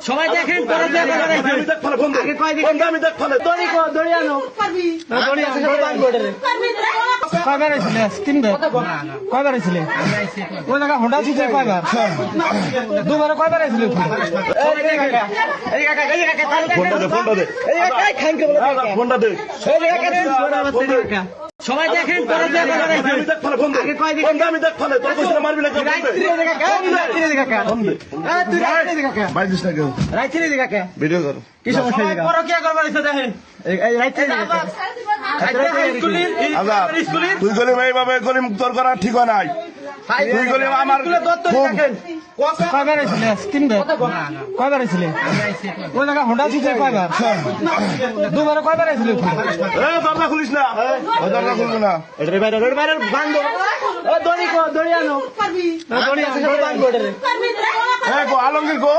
সবাই দেখেন পরে যে আমি দেখ ফেলে ফোন আগে কয় দিন আমি দেখ ফেলে দড়ি আনো দড়ি আছে কয়বার আইছিলে তিনবার কয়বার আইছিলে ওই জায়গা হোন্ডা ছিল কয়বার দুবার কয়বার আইছিলে এই কাকা এই কাকা ফোনটা দে এই কাকা খান কে বলে ফোনটা দে এই কাকা সবাই দেখেন পরে যে আমি দেখ ফেলে ফোন আগে কয় দিন আমি দেখ ফেলে তোর কইছিস মারবি না বাইজিস না কেউ ভিডিও কর কি সমস্যা পরকিয়া করবার ইচ্ছা দেখেন তুই গলি এইভাবে গলি মুক্তর করা ঠিক হয় নাই তুই গলি আমার কয়বার আইছিলে তিনবার কয়বার আইছিলে ওই জায়গা হোন্ডা ছিল কয়বার দুবার কয়বার আইছিলে দরজা খুলিস না দরজা খুলবো না বাইরে বান্ধব দড়ি আনো দড়ি আছে আলমগীর গো